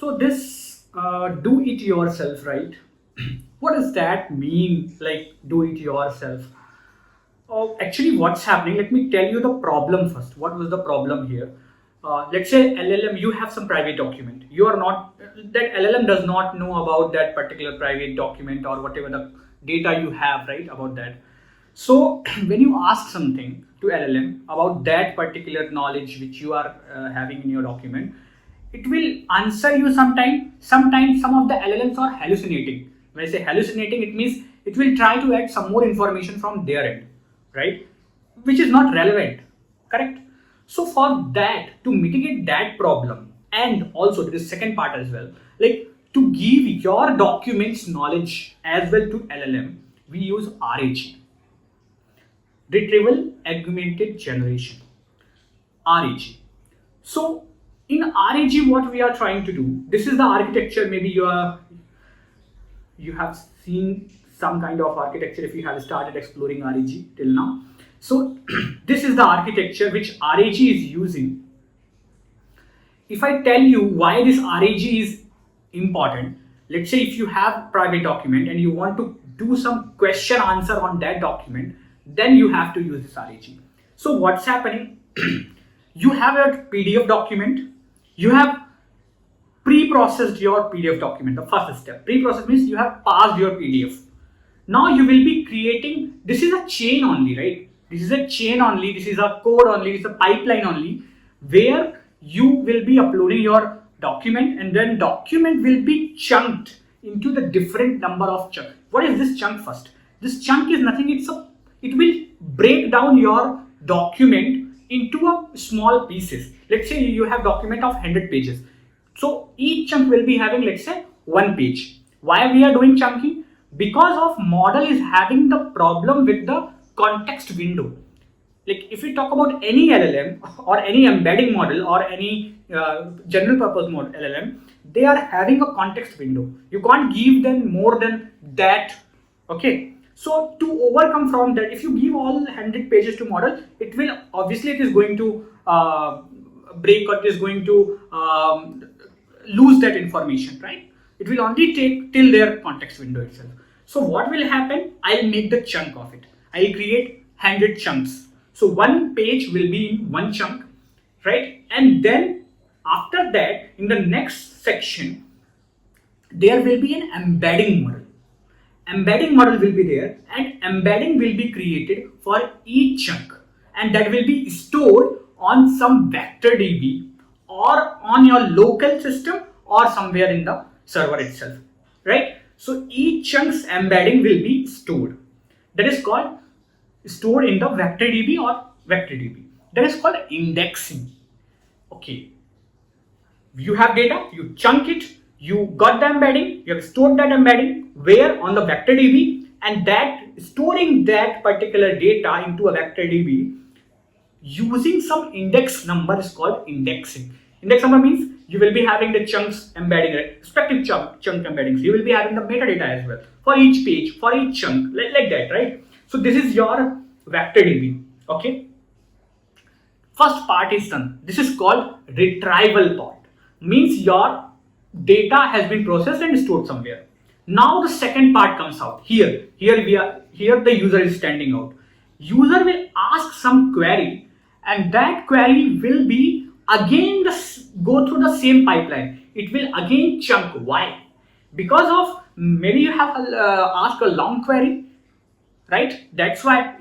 So this do it yourself, right? What does that mean? Like do it yourself? Oh, actually, what's happening? Let me tell you the problem first. What was the problem here? Let's say LLM, you have some private document. You are not, that LLM does not know about that particular private document or whatever the data you have, right? About that. So when you ask something to LLM about that particular knowledge which you are having in your document, it will answer you sometime. Sometimes some of the LLMs are hallucinating. When I say hallucinating, it means it will try to add some more information from their end, right? Which is not relevant, correct? So for that, to mitigate that problem, and also there is second part as well, like to give your documents knowledge as well to LLM, we use RAG, retrieval augmented generation, RAG. So in RAG, what we are trying to do, this is the architecture. Maybe you have seen some kind of architecture if you have started exploring RAG till now. So this is the architecture which RAG is using. If I tell you why this RAG is important, let's say if you have private document and you want to do some question answer on that document, then you have to use this RAG. So what's happening? You have a PDF document, you have pre-processed your PDF document. The first step, pre-process means you have passed your PDF. Now you will be creating, this is a chain only, right? This is a chain only, this is a code only, this is a pipeline only, where you will be uploading your document, and then document will be chunked into the different number of chunks. What is this chunk first? This chunk is nothing, it will break down your document into a small pieces. Let's say you have document of 100 pages. So each chunk will be having, let's say, 1 page. Why we are doing chunking? Because of model is having the problem with the context window. Like if we talk about any LLM or any embedding model or any general purpose model LLM, they are having a context window. You can't give them more than that. Okay. So to overcome from that, if you give all 100 pages to model, it will obviously it is going to break, or it is going to lose that information, right? It will only take till their context window itself. So what will happen? I'll make the chunk of it. I'll create 100 chunks. So one page will be in one chunk, right? And then after that, in the next section, there will be an embedding model. Embedding model will be there, and embedding will be created for each chunk, and that will be stored on some vector DB or on your local system or somewhere in the server itself, right? So each chunk's embedding will be stored. That is called stored in the vector DB or vector DB. That is called indexing. Okay, you have data, you chunk it, you got the embedding, you have stored that embedding where on the vector DB, and that storing that particular data into a vector DB using some index number is called indexing. Index number means you will be having the chunks embedding, respective chunk embeddings. You will be having the metadata as well for each page, for each chunk, like that, right? So this is your vector DB. Okay. First part is done. This is called retrieval part. Means your data has been processed and stored somewhere. Now the second part comes out. Here the user is standing out. User will ask some query, and that query will be again go through the same pipeline. It will again chunk. Why? Because of maybe you have asked a long query, right? That's why,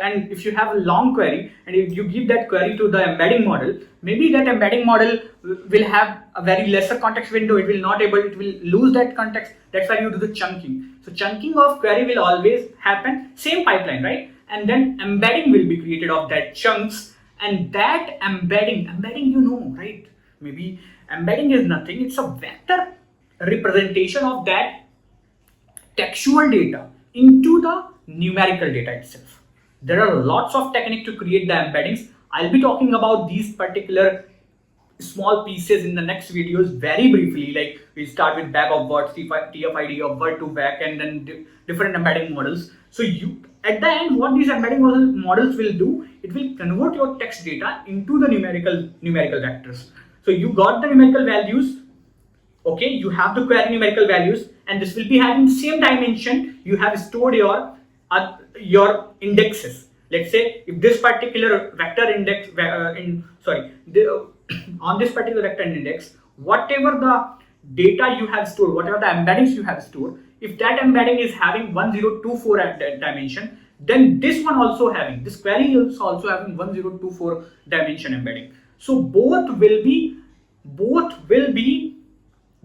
and if you have a long query and if you give that query to the embedding model, maybe that embedding model will have a very lesser context window. It will lose that context. That's why you do the chunking. So chunking of query will always happen, same pipeline, right? And then embedding will be created of that chunks, and that embedding, you know, right? Maybe embedding is nothing. It's a vector representation of that textual data into the numerical data itself. There are lots of techniques to create the embeddings. I'll be talking about these particular small pieces in the next videos very briefly. Like we start with bag of words, TF-ID of word to back, and then different embedding models. So you at the end, what these embedding models will do, it will convert your text data into the numerical vectors. So you got the numerical values. Okay, you have the query numerical values, and this will be having the same dimension. You have stored your indexes. Let's say if this particular vector index on this particular vector index, whatever the data you have stored, whatever the embeddings you have stored, if that embedding is having 1024 at that dimension, then this one also having, this query is also having 1024 dimension embedding. So both will be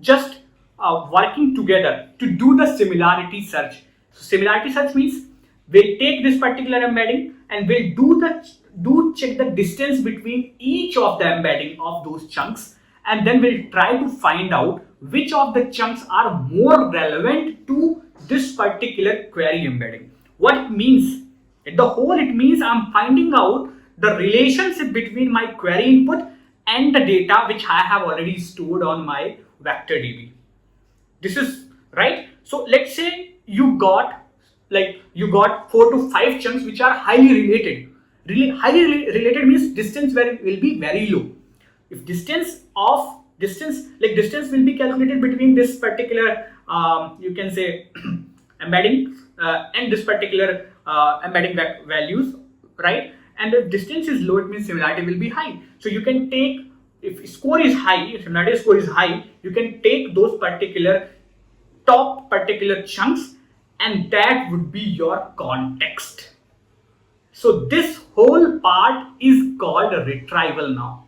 just working together to do the similarity search. So similarity search means we'll take this particular embedding and we'll check the distance between each of the embedding of those chunks, and then we'll try to find out which of the chunks are more relevant to this particular query embedding. What it means? At the whole, it means I'm finding out the relationship between my query input and the data which I have already stored on my vector DB. This is right. So let's say you got 4 to 5 chunks which are highly related. Really highly related means distance will be very low. If distance will be calculated between this particular you can say embedding and this particular embedding values, right? And if distance is low, it means similarity will be high. So you can take, if score is high, if similarity score is high, you can take those top particular chunks, and that would be your context. So this whole part is called a retrieval now.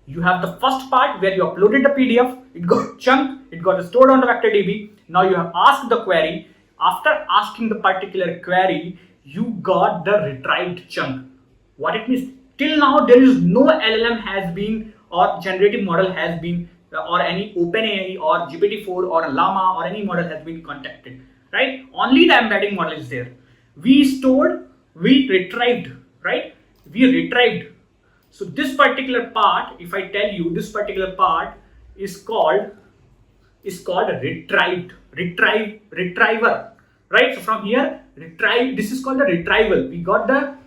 You have the first part where you uploaded the PDF, it got chunked, it got stored on the vector DB. Now you have asked the query. After asking the particular query, you got the retrieved chunk. What it means? Till now, there is no LLM has been, or generative model has been, or any OpenAI or GPT-4 or Llama or any model has been contacted, right? Only the embedding model is there. We stored, we retrieved, right? We retrieved. So this particular part, if I tell you, this particular part is called retriever, right? So from here, this is called the retrieval. We got the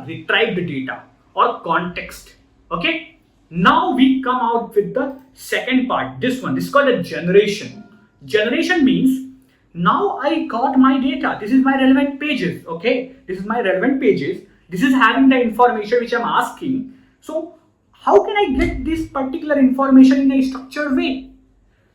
retrieved data or context. Okay. Now we come out with the second part. This is called a generation. Generation means now I got my data. This is my relevant pages. Okay. This is my relevant pages. This is having the information which I'm asking. So how can I get this particular information in a structured way?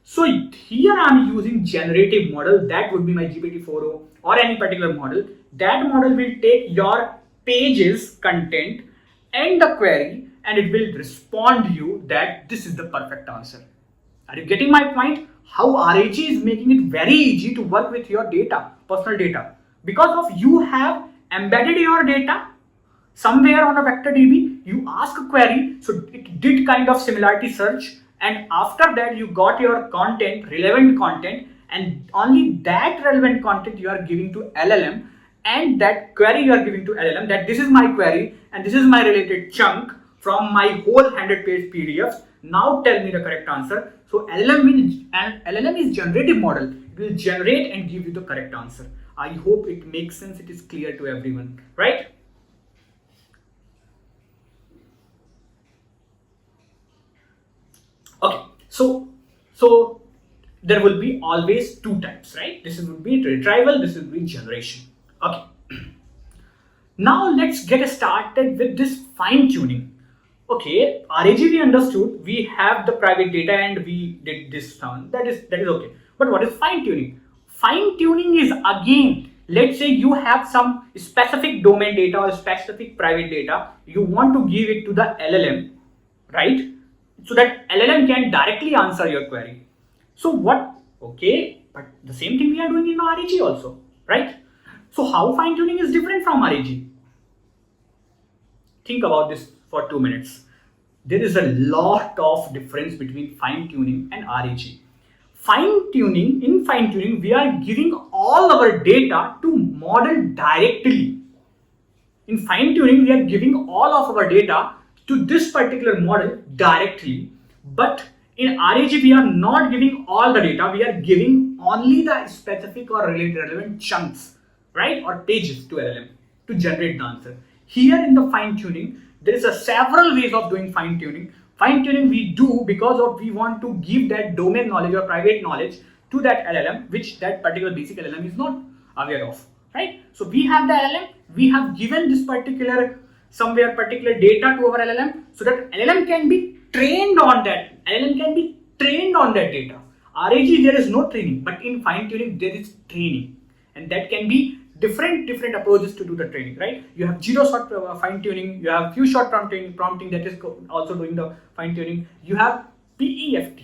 So here I'm using generative model. That would be my GPT-4o or any particular model. That model will take your pages content and the query, and it will respond you that this is the perfect answer. Are you getting my point? How RAG is making it very easy to work with your data, personal data, because of you have embedded your data somewhere on a vector DB. You ask a query, so it did kind of similarity search, and after that you got your content, relevant content, and only that relevant content you are giving to LLM, and that query you are giving to LLM that this is my query and this is my related chunk from my whole 100-page PDFs. Now tell me the correct answer. So LLM is generative model. It will generate and give you the correct answer. I hope it makes sense. It is clear to everyone, right? Okay, so there will be always two types, right? This would be retrieval, this will be generation. Okay. Now let's get started with this fine tuning. Okay, RAG we understood, we have the private data and we did this sound. That is okay. But what is fine tuning? Fine tuning is again, let's say you have some specific domain data or specific private data, you want to give it to the LLM, right? So that LLM can directly answer your query. So okay, but the same thing we are doing in RAG also, right? So how fine tuning is different from RAG? Think about this for 2 minutes. There is a lot of difference between fine tuning and RAG. In fine tuning, we are giving all our data to model directly. In fine tuning, we are giving all of our data to this particular model directly, but in RAG we are not giving all the data, we are giving only the specific or relevant chunks, right, or pages to LLM to generate the answer. Here in the fine tuning, there is a several ways of doing fine tuning. Fine tuning we do because of we want to give that domain knowledge or private knowledge to that LLM, which that particular basic LLM is not aware of, right? So we have the LLM, we have given this particular somewhere particular data to our LLM, so that LLM can be trained on that. LLM can be trained on that data. RAG there is no training, but in fine tuning there is training, and that can be different approaches to do the training, right? You have zero shot fine tuning, you have few shot prompting that is also doing the fine tuning. You have PEFT,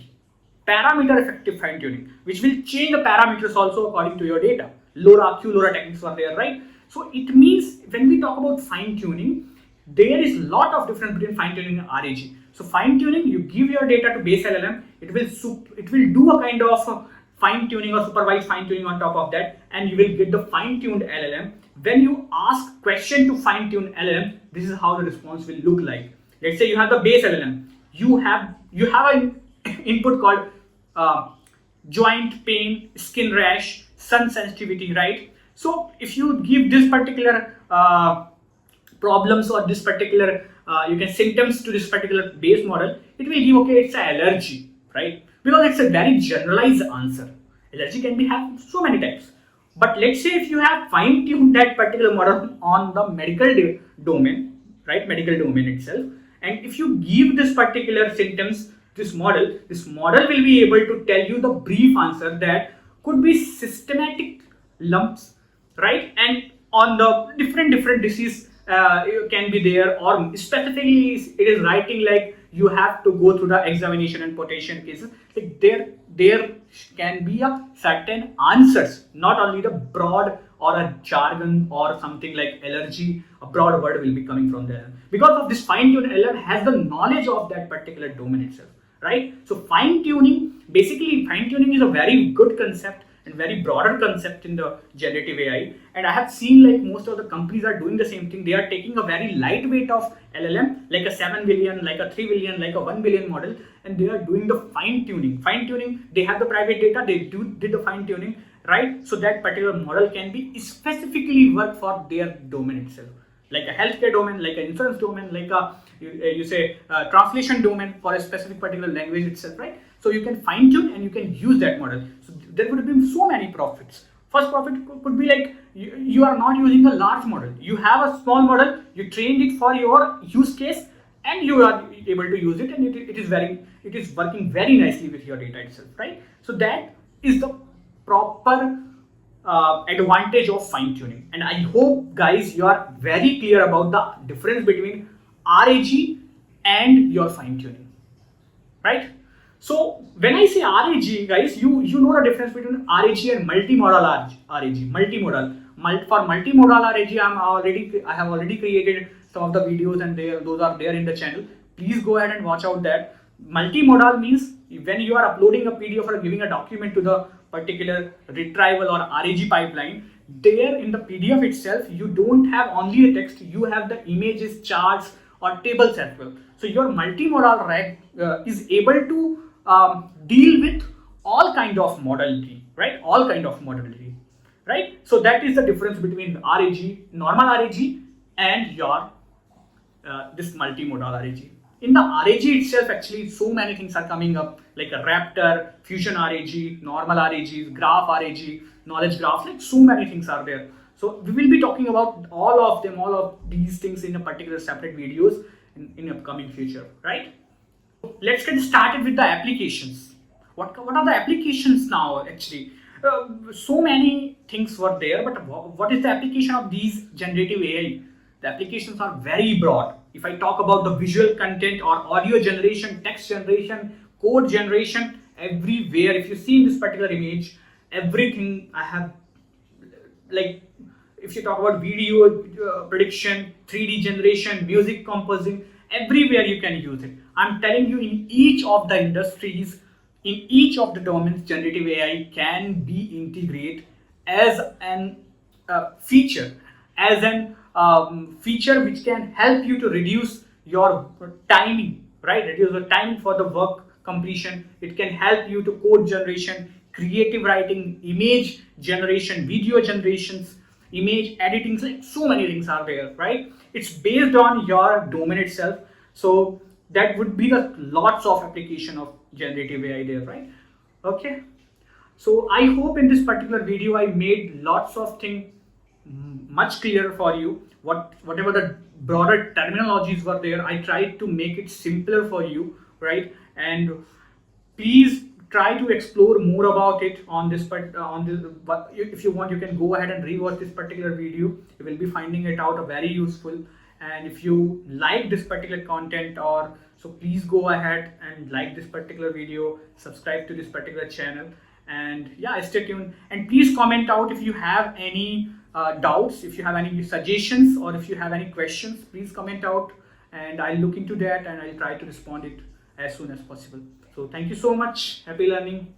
parameter effective fine tuning, which will change the parameters also according to your data. LoRa, QLoRa techniques are there, right? So it means when we talk about fine tuning, there is lot of difference between fine tuning and RAG. So fine tuning, you give your data to base LLM, it will do a kind of fine tuning or supervised fine tuning on top of that, and you will get the fine tuned LLM. When you ask question to fine tune LLM, this is how the response will look like. Let's say you have the base LLM, you have an input called joint pain, skin rash, sun sensitivity, right? So if you give this particular problems or this particular you can symptoms to this particular base model, it will give okay, it's an allergy, right? Because it's a very generalized answer. Allergy can be have so many types. But let's say if you have fine-tuned that particular model on the medical domain, right? Medical domain itself, and if you give this particular symptoms, this model will be able to tell you the brief answer that could be systematic lumps, right? And on the different disease can be there, or specifically it is writing like you have to go through the examination and quotation cases. Like there can be a certain answers, not only the broad or a jargon or something like allergy. A broad word will be coming from there because of this fine-tuned LLM has the knowledge of that particular domain itself, right? So basically fine tuning is a very good concept and very broader concept in the generative AI. And I have seen like most of the companies are doing the same thing. They are taking a very lightweight of LLM, like a 7 billion, like a 3 billion, like a 1 billion model, and they are doing the fine tuning. Fine tuning, they have the private data, they did the fine tuning, right? So that particular model can be specifically work for their domain itself, like a healthcare domain, like an insurance domain, like a you say translation domain for a specific particular language itself, right? So you can fine tune and you can use that model. So there would be so many profits. First profit could be like you are not using a large model. You have a small model, you trained it for your use case, and you are able to use it, and it is working very nicely with your data itself, right? So that is the proper advantage of fine tuning. And I hope guys you are very clear about the difference between RAG and your fine tuning, right? So when I say RAG, guys, you know the difference between RAG and multimodal RAG. For multimodal RAG, I have already created some of the videos, and those are there in the channel. Please go ahead and watch out that. Multimodal means when you are uploading a PDF or giving a document to the particular retrieval or RAG pipeline, there in the PDF itself, you don't have only a text, you have the images, charts, or tables as well. So your multimodal RAG is able to deal with all kind of modality, right? All kind of modality, right? So that is the difference between RAG, normal RAG, and your this multimodal RAG. In the RAG itself, actually, so many things are coming up, like a Raptor, Fusion RAG, normal RAG, Graph RAG, Knowledge Graph, like so many things are there. So we will be talking about all of these things in a particular separate videos in upcoming future, right? Let's get started with the applications. What are the applications now actually? So many things were there, but what is the application of these generative AI? The applications are very broad. If I talk about the visual content or audio generation, text generation, code generation, everywhere, if you see in this particular image, everything I have, like if you talk about video prediction, 3D generation, music composing, everywhere you can use it. I'm telling you, in each of the industries, in each of the domains, generative AI can be integrated as an feature, as an feature which can help you to reduce your timing, right? Reduce the time for the work completion. It can help you to code generation, creative writing, image generation, video generations, image editing, like so many things are there, right? It's based on your domain itself. So that would be the lots of application of generative AI there, right? Okay. So I hope in this particular video I made lots of things much clearer for you. Whatever the broader terminologies were there, I tried to make it simpler for you, right? And please try to explore more about it on this part on this, but if you want you can go ahead and rewatch this particular video. You will be finding it out very useful. And if you like this particular content, or so please go ahead and like this particular video, subscribe to this particular channel, and yeah, stay tuned. And please comment out if you have any doubts, if you have any suggestions, or if you have any questions. Please comment out, and I'll look into that and I'll try to respond it as soon as possible. So thank you so much. Happy learning.